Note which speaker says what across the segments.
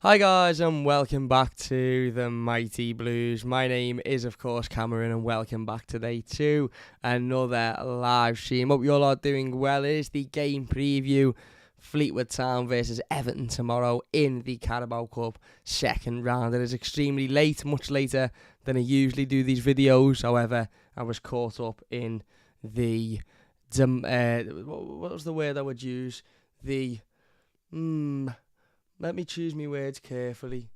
Speaker 1: Hi guys and welcome back to the Mighty Blues. My name is of course Cameron and welcome back today to another live stream. Hope you all are doing well. It is the game preview. Fleetwood Town versus Everton tomorrow in the Carabao Cup second round. It is extremely late, much later than I usually do these videos. However, I was caught up in the what was the word I would use? Let me choose my words carefully.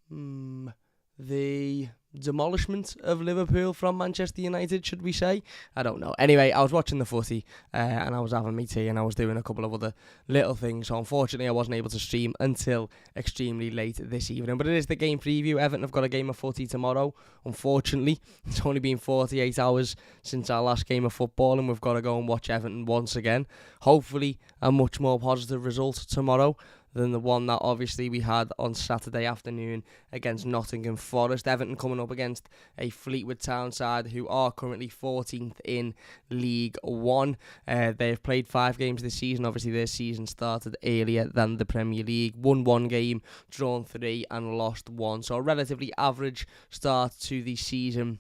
Speaker 1: The demolishment of Liverpool from Manchester United, should we say? I don't know. Anyway, I was watching the footy and I was having my tea and I was doing a couple of other little things. So unfortunately, I wasn't able to stream until extremely late this evening. But it is the game preview. Everton have got a game of footy tomorrow. Unfortunately, it's only been 48 hours since our last game of football and we've got to go and watch Everton once again. Hopefully, a much more positive result tomorrow than the one that obviously we had on Saturday afternoon against Nottingham Forest. Everton coming up against a Fleetwood Town side who are currently 14th in League One. They've played 5 games this season. Obviously their season started earlier than the Premier League. Won 1 game, drawn 3 and lost 1. So a relatively average start to the season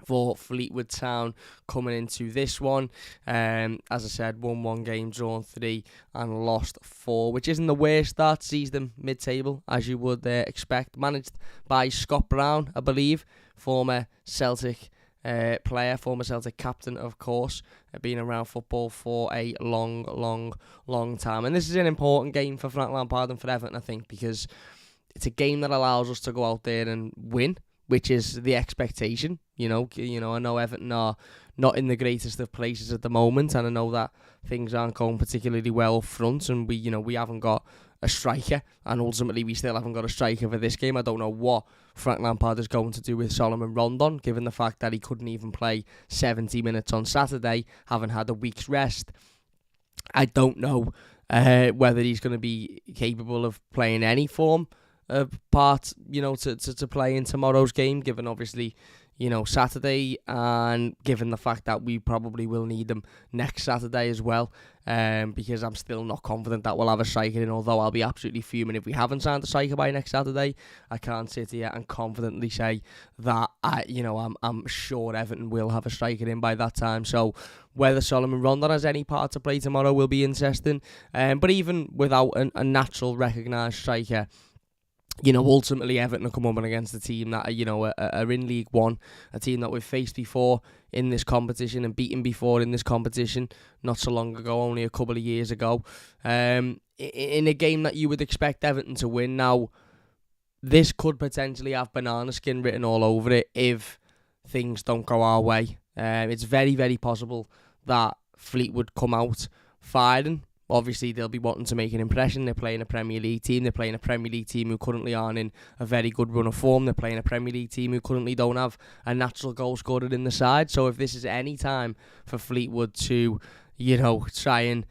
Speaker 1: for Fleetwood Town coming into this one. As I said, won 1 game, drawn 3 and lost 4, which isn't the worst start. Sees them mid-table, as you would expect. Managed by Scott Brown, I believe, former Celtic player, former Celtic captain, of course, been around football for a long time. And this is an important game for Frank Lampard and for Everton, I think, because it's a game that allows us to go out there and win, which is the expectation. I know Everton are not in the greatest of places at the moment, and I know that things aren't going particularly well up front, and we haven't got a striker, and ultimately we still haven't got a striker for this game. I don't know what Frank Lampard is going to do with Solomon Rondon, given the fact that he couldn't even play 70 minutes on Saturday, having had a week's rest. I don't know whether he's going to be capable of playing any form of part, to play in tomorrow's game, given obviously, Saturday, and given the fact that we probably will need them next Saturday as well, because I'm still not confident that we'll have a striker in, although I'll be absolutely fuming if we haven't signed a striker by next Saturday. I can't sit here and confidently say that I'm sure Everton will have a striker in by that time. So whether Solomon Rondon has any part to play tomorrow will be interesting, but even without a natural recognised striker, ultimately Everton are coming up against a team that are in League One, a team that we've faced before in this competition and beaten before in this competition, not so long ago, only a couple of years ago, in a game that you would expect Everton to win. Now, this could potentially have banana skin written all over it if things don't go our way. It's very, very possible that Fleetwood come out firing. Obviously, they'll be wanting to make an impression. They're playing a Premier League team. They're playing a Premier League team who currently aren't in a very good run of form. They're playing a Premier League team who currently don't have a natural goal scorer in the side. So if this is any time for Fleetwood to, try and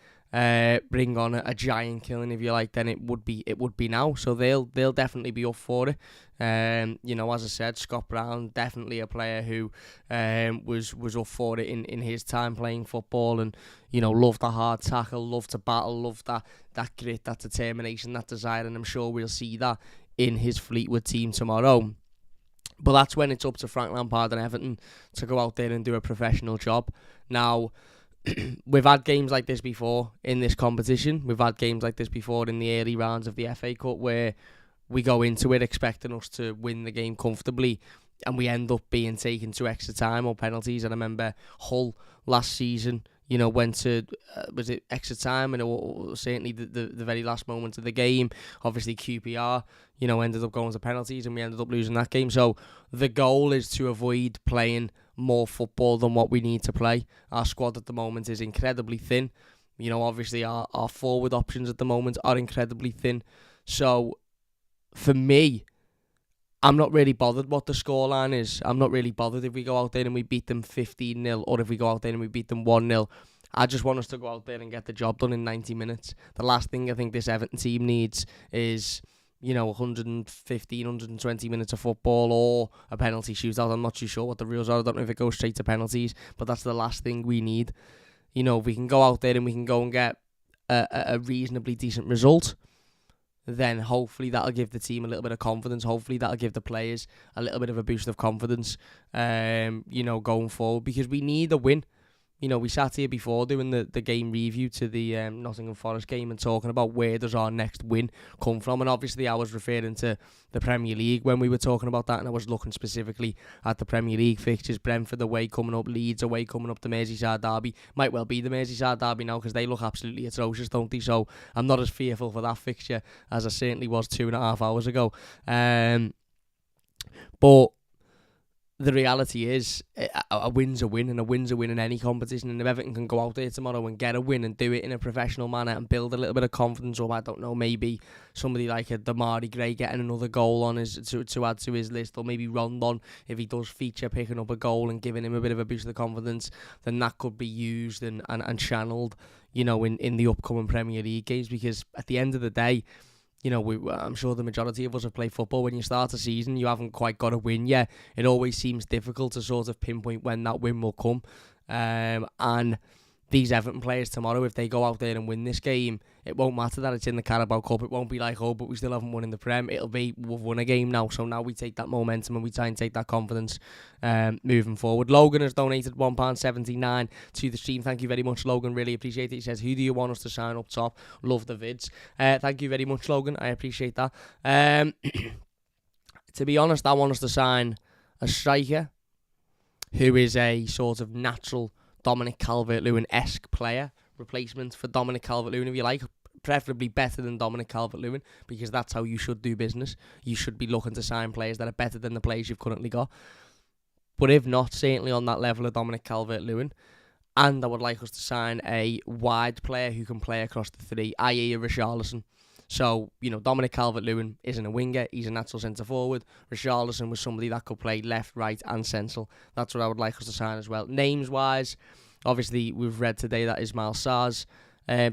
Speaker 1: bring on a giant killing, if you like, then it would be now. So they'll definitely be up for it. As I said, Scott Brown, definitely a player who was up for it in his time playing football, and loved the hard tackle, loved to battle, loved that grit, that determination, that desire, and I'm sure we'll see that in his Fleetwood team tomorrow. But that's when it's up to Frank Lampard and Everton to go out there and do a professional job. Now, we've had games like this before in this competition. We've had games like this before in the early rounds of the FA Cup where we go into it expecting us to win the game comfortably and we end up being taken to extra time or penalties. And I remember Hull last season, went to, was it extra time? And certainly the very last moment of the game, obviously QPR, ended up going to penalties and we ended up losing that game. So the goal is to avoid playing more football than what we need to play. Our squad at the moment is incredibly thin. Obviously our forward options at the moment are incredibly thin. So for me, I'm not really bothered what the scoreline is. I'm not really bothered if we go out there and we beat them 15-0 or if we go out there and we beat them 1-0. I just want us to go out there and get the job done in 90 minutes. The last thing I think this Everton team needs is, 115, 120 minutes of football or a penalty shootout. I'm not too sure what the rules are. I don't know if it goes straight to penalties, but that's the last thing we need. If we can go out there and we can go and get a reasonably decent result, then hopefully that'll give the team a little bit of confidence. Hopefully that'll give the players a little bit of a boost of confidence, going forward, because we need a win. We sat here before doing the game review to the Nottingham Forest game and talking about where does our next win come from. And obviously I was referring to the Premier League when we were talking about that, and I was looking specifically at the Premier League fixtures. Brentford away coming up, Leeds away coming up, the Merseyside derby. Might well be the Merseyside derby now because they look absolutely atrocious, don't they? So I'm not as fearful for that fixture as I certainly was 2.5 hours ago. But the reality is, a win's a win, and a win's a win in any competition. And if Everton can go out there tomorrow and get a win and do it in a professional manner and build a little bit of confidence, or I don't know, maybe somebody like a Damari Gray getting another goal on his to add to his list, or maybe Rondon, if he does feature picking up a goal and giving him a bit of a boost of confidence, then that could be used and channeled, in the upcoming Premier League games. Because at the end of the day, I'm sure the majority of us have played football. When you start a season, you haven't quite got a win yet. It always seems difficult to sort of pinpoint when that win will come. And these Everton players tomorrow, if they go out there and win this game, it won't matter that it's in the Carabao Cup. It won't be like, but we still haven't won in the Prem. It'll be, we've won a game now. So now we take that momentum and we try and take that confidence moving forward. Logan has donated £1.79 to the stream. Thank you very much, Logan. Really appreciate it. He says, who do you want us to sign up top? Love the vids. Thank you very much, Logan. I appreciate that. To be honest, I want us to sign a striker who is a sort of natural Dominic Calvert-Lewin-esque player, replacement for Dominic Calvert-Lewin, if you like, preferably better than Dominic Calvert-Lewin, because that's how you should do business. You should be looking to sign players that are better than the players you've currently got. But if not, certainly on that level of Dominic Calvert-Lewin. And I would like us to sign a wide player who can play across the three, i.e. a Richarlison. So, Dominic Calvert-Lewin isn't a winger, he's a natural centre-forward. Richarlison was somebody that could play left, right and central. That's what I would like us to sign as well. Names-wise, obviously we've read today that Ismail Sarr's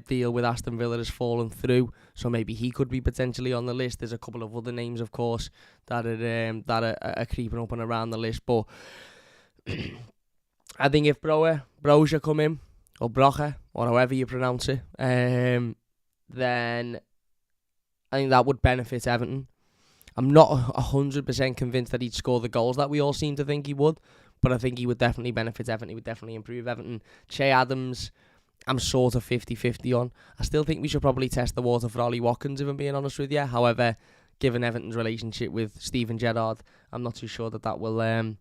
Speaker 1: deal with Aston Villa has fallen through, so maybe he could be potentially on the list. There's a couple of other names, of course, that are creeping up and around the list, but I think if Broja come in, or Brocha, or however you pronounce it, then I think that would benefit Everton. I'm not 100% convinced that he'd score the goals that we all seem to think he would, but I think he would definitely benefit Everton. He would definitely improve Everton. Che Adams, I'm sort of 50-50 on. I still think we should probably test the water for Ollie Watkins, if I'm being honest with you. However, given Everton's relationship with Steven Gerrard, I'm not too sure that will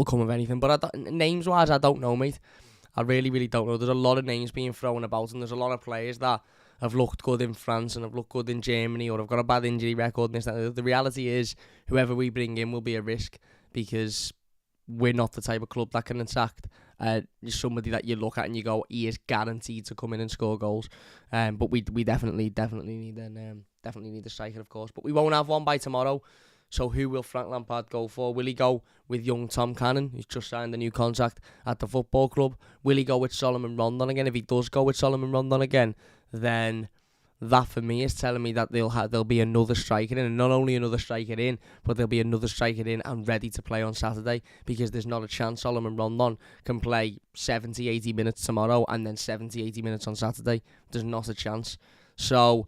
Speaker 1: come of anything. But names-wise, I don't know, mate. I really, really don't know. There's a lot of names being thrown about, and there's a lot of players that have looked good in France and have looked good in Germany, or have got a bad injury record. And this. The reality is, whoever we bring in will be a risk, because we're not the type of club that can attract somebody that you look at and you go, he is guaranteed to come in and score goals. But we definitely need a striker, of course. But we won't have one by tomorrow. So who will Frank Lampard go for? Will he go with young Tom Cannon, who's just signed a new contract at the football club? Will he go with Solomon Rondon again? If he does go with Solomon Rondon again, then that for me is telling me that there'll be another striker in, and not only another striker in, but there'll be another striker in and ready to play on Saturday, because there's not a chance Solomon Rondon can play 70-80 minutes tomorrow and then 70-80 minutes on Saturday. There's not a chance. So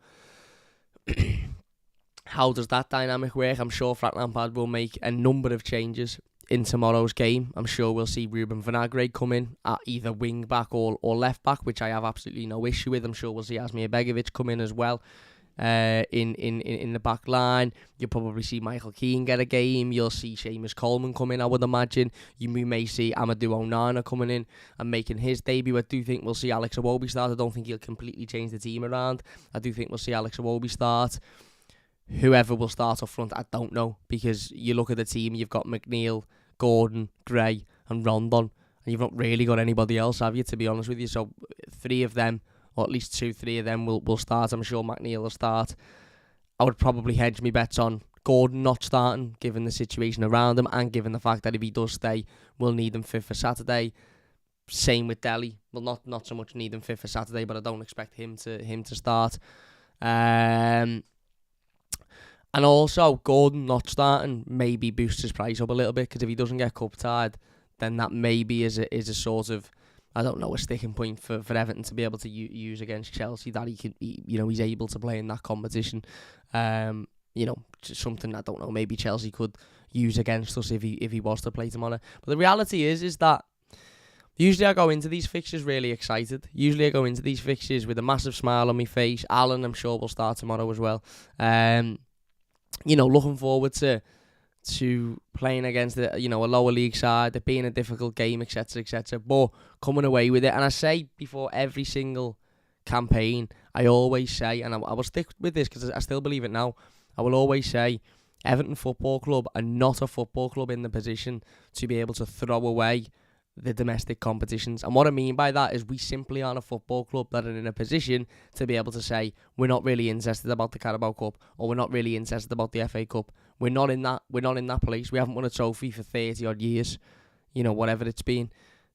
Speaker 1: how does that dynamic work? I'm sure Frank Lampard will make a number of changes in tomorrow's game. I'm sure we'll see Ruben Vinagre come in at either wing back or left back, which I have absolutely no issue with. I'm sure we'll see Asmir Begovic come in as well in the back line. You'll probably see Michael Keane get a game. You'll see Seamus Coleman come in, I would imagine. You may see Amadou Onana coming in and making his debut. I do think we'll see Alex Iwobi start. I don't think he'll completely change the team around. I do think we'll see Alex Iwobi start. Whoever will start up front, I don't know, because you look at the team, you've got McNeil, Gordon, Gray and Rondon, and you've not really got anybody else, have you, to be honest with you? So three of them, or at least 2-3 of them will start. I'm sure McNeil will start. I would probably hedge my bets on Gordon not starting, given the situation around him, and given the fact that if he does stay, we'll need him fit for Saturday. Same with Dele. Well, not so much need him fit for Saturday, but I don't expect him to start. And also, Gordon not starting maybe boosts his price up a little bit, because if he doesn't get cup tied, then that maybe is a sort of I don't know, a sticking point for Everton to be able to use against Chelsea, that he's able to play in that competition. Just something, I don't know, maybe Chelsea could use against us if he was to play tomorrow. But the reality is that usually I go into these fixtures really excited. Usually I go into these fixtures with a massive smile on my face. Alan, I'm sure, will start tomorrow as well. Looking forward to playing against a lower league side, it being a difficult game, etc., etc. But coming away with it, and I say before every single campaign, I always say, and I will stick with this because I still believe it now, I will always say, Everton Football Club are not a football club in the position to be able to throw away the domestic competitions. And what I mean by that is we simply aren't a football club that are in a position to be able to say we're not really interested about the Carabao Cup, or we're not really interested about the FA Cup. We're not in that place. We haven't won a trophy for 30 odd years, whatever it's been.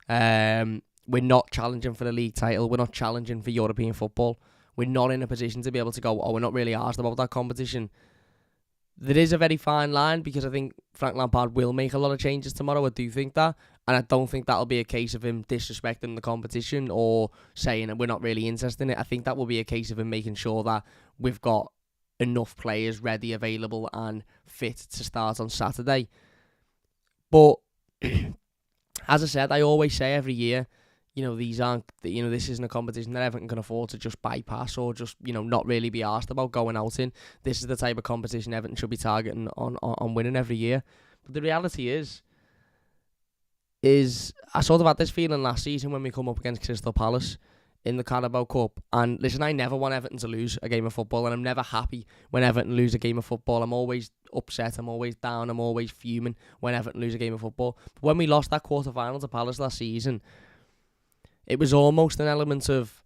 Speaker 1: We're not challenging for the league title. We're not challenging for European football. We're not in a position to be able to go, we're not really asked about that competition. There is a very fine line, because I think Frank Lampard will make a lot of changes tomorrow. I do think that. And I don't think that'll be a case of him disrespecting the competition or saying that we're not really interested in it. I think that will be a case of him making sure that we've got enough players ready, available and fit to start on Saturday. But as I said, I always say every year, this isn't a competition that Everton can afford to just bypass or just, not really be asked about going out in. This is the type of competition Everton should be targeting on winning every year. But the reality is I sort of had this feeling last season when we come up against Crystal Palace in the Carabao Cup. And listen, I never want Everton to lose a game of football, and I'm never happy when Everton lose a game of football. I'm always upset, I'm always down, I'm always fuming when Everton lose a game of football. But when we lost that quarter-final to Palace last season, it was almost an element of,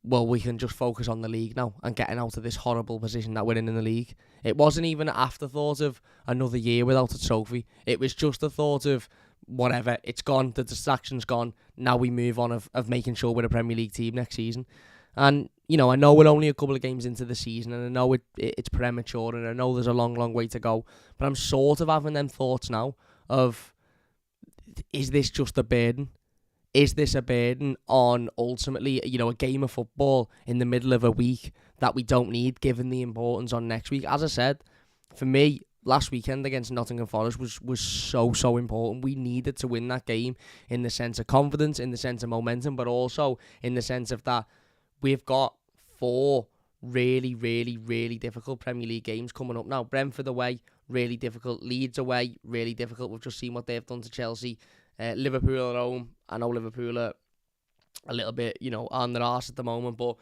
Speaker 1: we can just focus on the league now and getting out of this horrible position that we're in the league. It wasn't even an afterthought of another year without a trophy. It was just a thought of, whatever, it's gone, the distraction's gone, now we move on of making sure we're a Premier League team next season. And, I know we're only a couple of games into the season, and I know it's premature, and I know there's a long, long way to go, but I'm sort of having them thoughts now of, is this just a burden? Is this a burden on, ultimately, a game of football in the middle of a week that we don't need, given the importance on next week? As I said, for me, last weekend against Nottingham Forest was so important. We needed to win that game in the sense of confidence, in the sense of momentum, but also in the sense of that we've got 4 really, really, really difficult Premier League games coming up now. Brentford away, really difficult. Leeds away, really difficult. We've just seen what they've done to Chelsea. Liverpool at home. I know Liverpool are a little bit, on their arse at the moment, but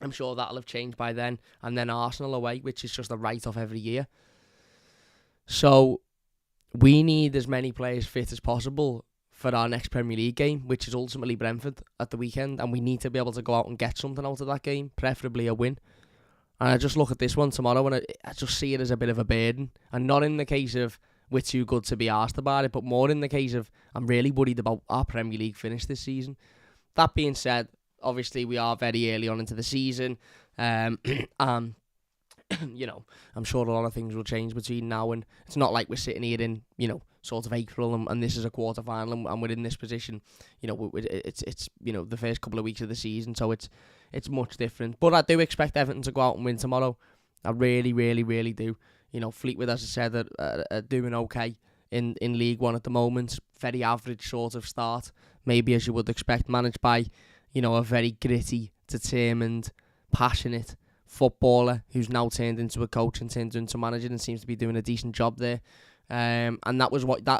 Speaker 1: I'm sure that'll have changed by then. And then Arsenal away, which is just a write-off every year. So we need as many players fit as possible for our next Premier League game, which is ultimately Brentford at the weekend, and we need to be able to go out and get something out of that game, preferably a win. And I just look at this one tomorrow and I just see it as a bit of a burden, and not in the case of we're too good to be asked about it, but more in the case of I'm really worried about our Premier League finish this season. That being said, obviously we are very early on into the season, I'm sure a lot of things will change between now and it's not like we're sitting here in, sort of April and this is a quarter final and we're in this position. It's the first couple of weeks of the season, so it's much different. But I do expect Everton to go out and win tomorrow. I really, really, really do. Fleetwood, as I said, are doing okay in League One at the moment. Very average sort of start, maybe as you would expect, managed by, a very gritty, determined, passionate footballer who's now turned into a coach and turned into a manager and seems to be doing a decent job there. And that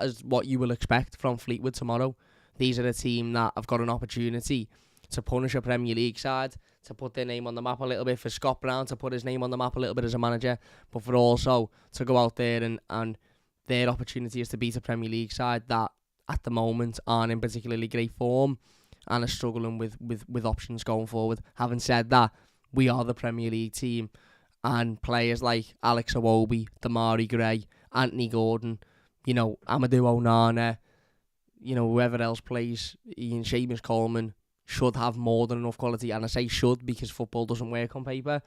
Speaker 1: is what you will expect from Fleetwood tomorrow. These are a team that have got an opportunity to punish a Premier League side, to put their name on the map a little bit, for Scott Brown to put his name on the map a little bit as a manager, but for also to go out there and their opportunity is to beat a Premier League side that at the moment aren't in particularly great form and are struggling with options going forward. Having said that, we are the Premier League team, and players like Alex Iwobi, Damari Gray, Anthony Gordon, Amadou Onana, whoever else plays, Ian Seamus Coleman, should have more than enough quality. And I say should because football doesn't work on paper,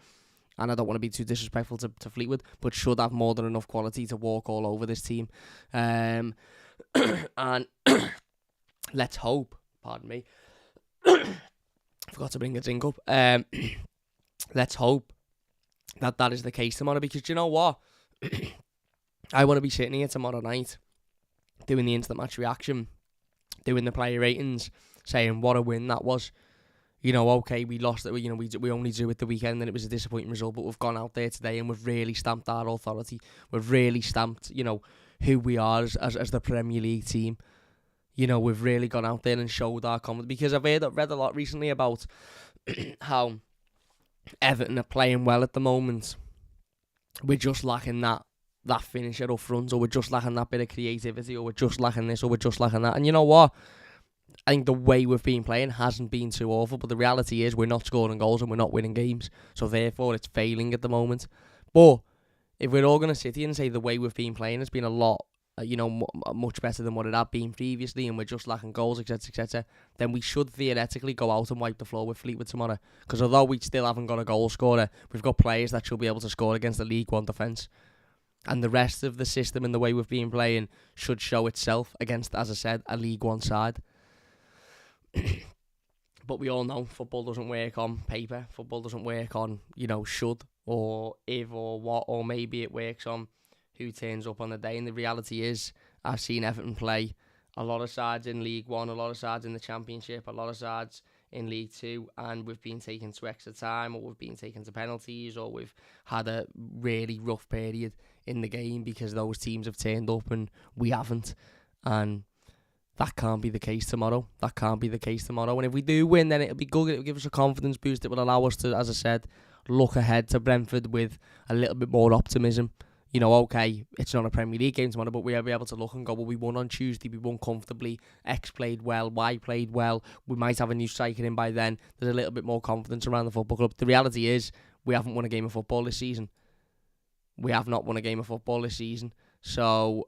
Speaker 1: and I don't want to be too disrespectful to Fleetwood, but should have more than enough quality to walk all over this team. And let's hope Pardon me. Forgot to bring the drink up. Let's hope that is the case tomorrow, because you know what? I want to be sitting here tomorrow night doing the instant match reaction, doing the player ratings, saying what a win that was. Okay, we lost it. We only drew it the weekend, and it was a disappointing result. But we've gone out there today, and we've really stamped our authority. We've really stamped, who we are as the Premier League team. We've really gone out there and showed our confidence. Because I've read a lot recently about how Everton are playing well at the moment. We're just lacking that finisher up front, or we're just lacking that bit of creativity, or we're just lacking this, or we're just lacking that. And you know what? I think the way we've been playing hasn't been too awful, but the reality is we're not scoring goals and we're not winning games. So therefore, it's failing at the moment. But if we're all going to sit here and say the way we've been playing has been a lot, much better than what it had been previously, and we're just lacking goals, etc., etc., then we should theoretically go out and wipe the floor with Fleetwood tomorrow. Because although we still haven't got a goal scorer, we've got players that should be able to score against the League One defence. And the rest of the system and the way we've been playing should show itself against, as I said, a League One side. But we all know football doesn't work on paper. Football doesn't work on, should or if or what, or maybe it works on who turns up on the day. And the reality is, I've seen Everton play a lot of sides in League One, a lot of sides in the Championship, a lot of sides in League Two, and we've been taken to extra time, or we've been taken to penalties, or we've had a really rough period in the game because those teams have turned up and we haven't. And that can't be the case tomorrow. And if we do win, then it'll be good. It'll give us a confidence boost. It will allow us to, as I said, look ahead to Brentford with a little bit more optimism. Okay, it's not a Premier League game tomorrow, but we'll be able to look and go, well, we won on Tuesday, we won comfortably, X played well, Y played well, we might have a new striker in by then. There's a little bit more confidence around the football club. The reality is, we haven't won a game of football this season. We have not won a game of football this season, so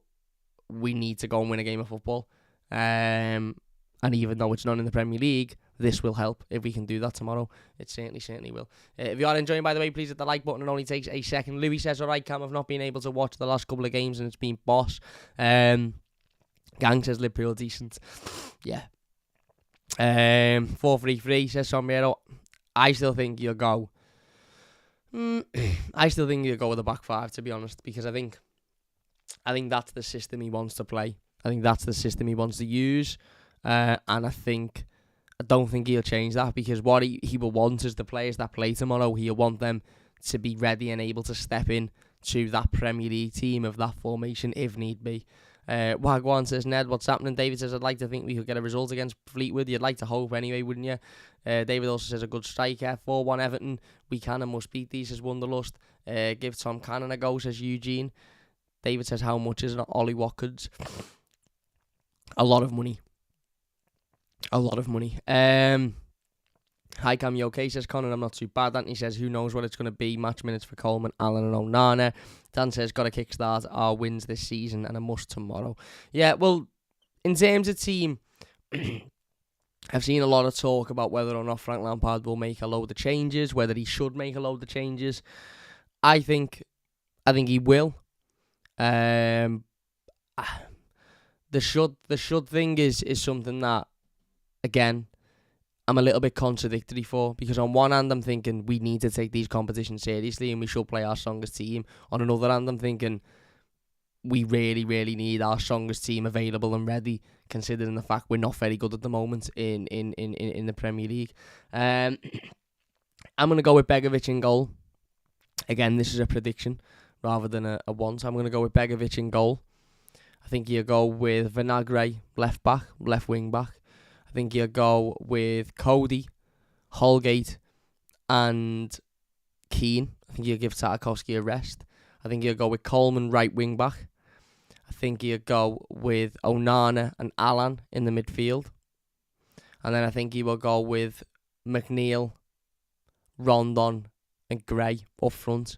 Speaker 1: we need to go and win a game of football. And even though it's not in the Premier League, this will help if we can do that tomorrow. It certainly will. If you are enjoying, by the way, please hit the like button. It only takes a second. Louis says, alright, Cam, I've not been able to watch the last couple of games and it's been boss. Gang says Liverpool decent. Yeah. 433 says Sombrero. I still think you'll go. I still think you'll go with the back five, to be honest, because I think that's the system he wants to play. I think that's the system he wants to use, and I don't think he'll change that, because what he will want is the players that play tomorrow. He'll want them to be ready and able to step in to that Premier League team of that formation if need be. Wagwan says, Ned, what's happening? David says, I'd like to think we could get a result against Fleetwood. You'd like to hope anyway, wouldn't you? David also says, a good striker. 4-1 Everton. We can and must beat these, says Wonderlust. Give Tom Cannon a go, says Eugene. David says, how much is it? Ollie Watkins? A lot of money. Hi Cam, you okay? Says Connor, I'm not too bad. Anthony says, who knows what it's going to be? Match minutes for Coleman, Allen and Onana. Dan says, got to kickstart our wins this season and a must tomorrow. Yeah, well, in terms of team, I've seen a lot of talk about whether or not Frank Lampard will make a load of changes, whether he should make a load of changes. I think he will. The should thing is something that, again, I'm a little bit contradictory for, because on one hand I'm thinking we need to take these competitions seriously and we should play our strongest team. On another hand I'm thinking we really, really need our strongest team available and ready, considering the fact we're not very good at the moment in the Premier League. I'm going to go with Begovic in goal. Again, this is a prediction rather than a want. I'm going to go with Begovic in goal. I think you'll go with Vinagre, left wing back. I think you'll go with Cody, Holgate, and Keane. I think you'll give Tarkowski a rest. I think you'll go with Coleman, right wing back. I think you'll go with Onana and Allan in the midfield. And then I think you will go with McNeil, Rondon, and Gray up front.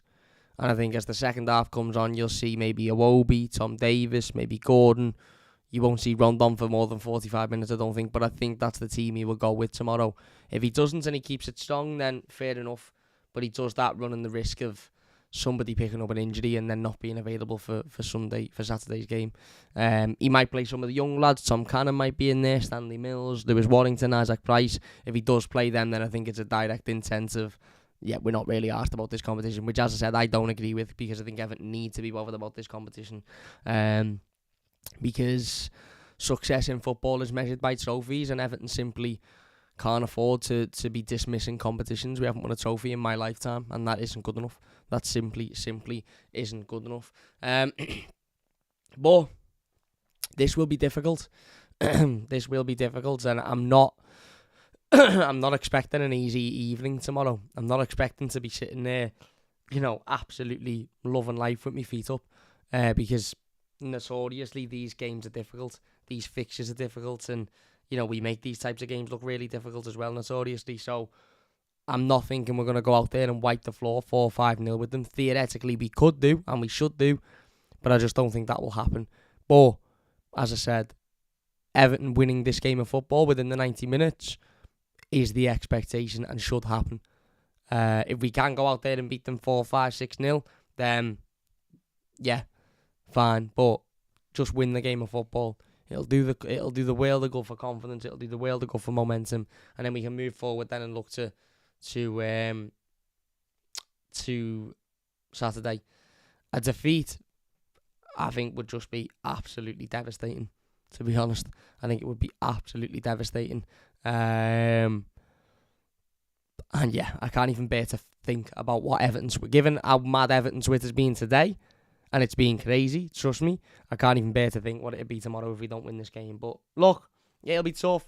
Speaker 1: And I think as the second half comes on, you'll see maybe Iwobi, Tom Davis, maybe Gordon. You won't see Rondon for more than 45 minutes, I don't think. But I think that's the team he will go with tomorrow. If he doesn't and he keeps it strong, then fair enough. But he does that running the risk of somebody picking up an injury and then not being available for Saturday's game. He might play some of the young lads. Tom Cannon might be in there, Stanley Mills, Lewis Warrington, Isaac Price. If he does play them, then I think it's a direct incentive. Yeah, we're not really asked about this competition, which, as I said, I don't agree with, because I think Everton need to be bothered about this competition. Because success in football is measured by trophies, and Everton simply can't afford to be dismissing competitions. We haven't won a trophy in my lifetime, and that isn't good enough. That simply isn't good enough. But this will be difficult. This will be difficult, and I'm not I'm not expecting an easy evening tomorrow. I'm not expecting to be sitting there, absolutely loving life with my feet up, because notoriously these games are difficult. These fixtures are difficult, and we make these types of games look really difficult as well, notoriously. So I'm not thinking we're going to go out there and wipe the floor 4-5-0 with them. Theoretically, we could do, and we should do, but I just don't think that will happen. But, as I said, Everton winning this game of football within the 90 minutes is the expectation and should happen. If we can go out there and beat them 4-5-6-0, then, yeah, fine. But just win the game of football. It'll do the world of good for confidence. It'll do the world of good for momentum, and then we can move forward then and look to Saturday. A defeat, I think, would just be absolutely devastating. To be honest, I think it would be absolutely devastating. And yeah, I can't even bear to think about what given how mad Everton Twitter's been today. And it's been crazy, trust me. I can't even bear to think what it'd be tomorrow if we don't win this game. But look, yeah, it'll be tough.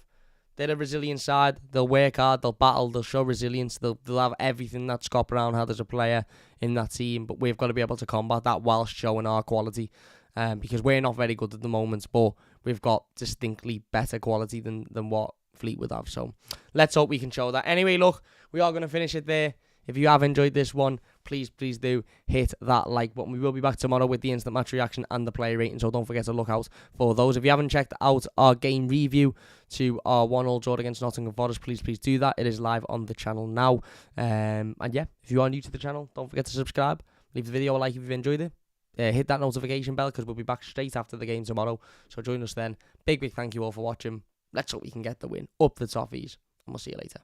Speaker 1: They're a resilient side. They'll work hard, they'll battle, they'll show resilience. They'll have everything that Scott Brown had as a player in that team. But we've got to be able to combat that whilst showing our quality. Because we're not very good at the moment, but we've got distinctly better quality than what Fleetwood have. So let's hope we can show that. Anyway, look, we are going to finish it there. If you have enjoyed this one, please do hit that like button. We will be back tomorrow with the instant match reaction and the player rating, so don't forget to look out for those. If you haven't checked out our game review to our 1-1 draw against Nottingham Forest, please do that. It is live on the channel now. And yeah, if you are new to the channel, don't forget to subscribe. Leave the video a like if you've enjoyed it. Hit that notification bell, because we'll be back straight after the game tomorrow. So join us then. Big thank you all for watching. Let's hope we can get the win up the toffees, and we'll see you later.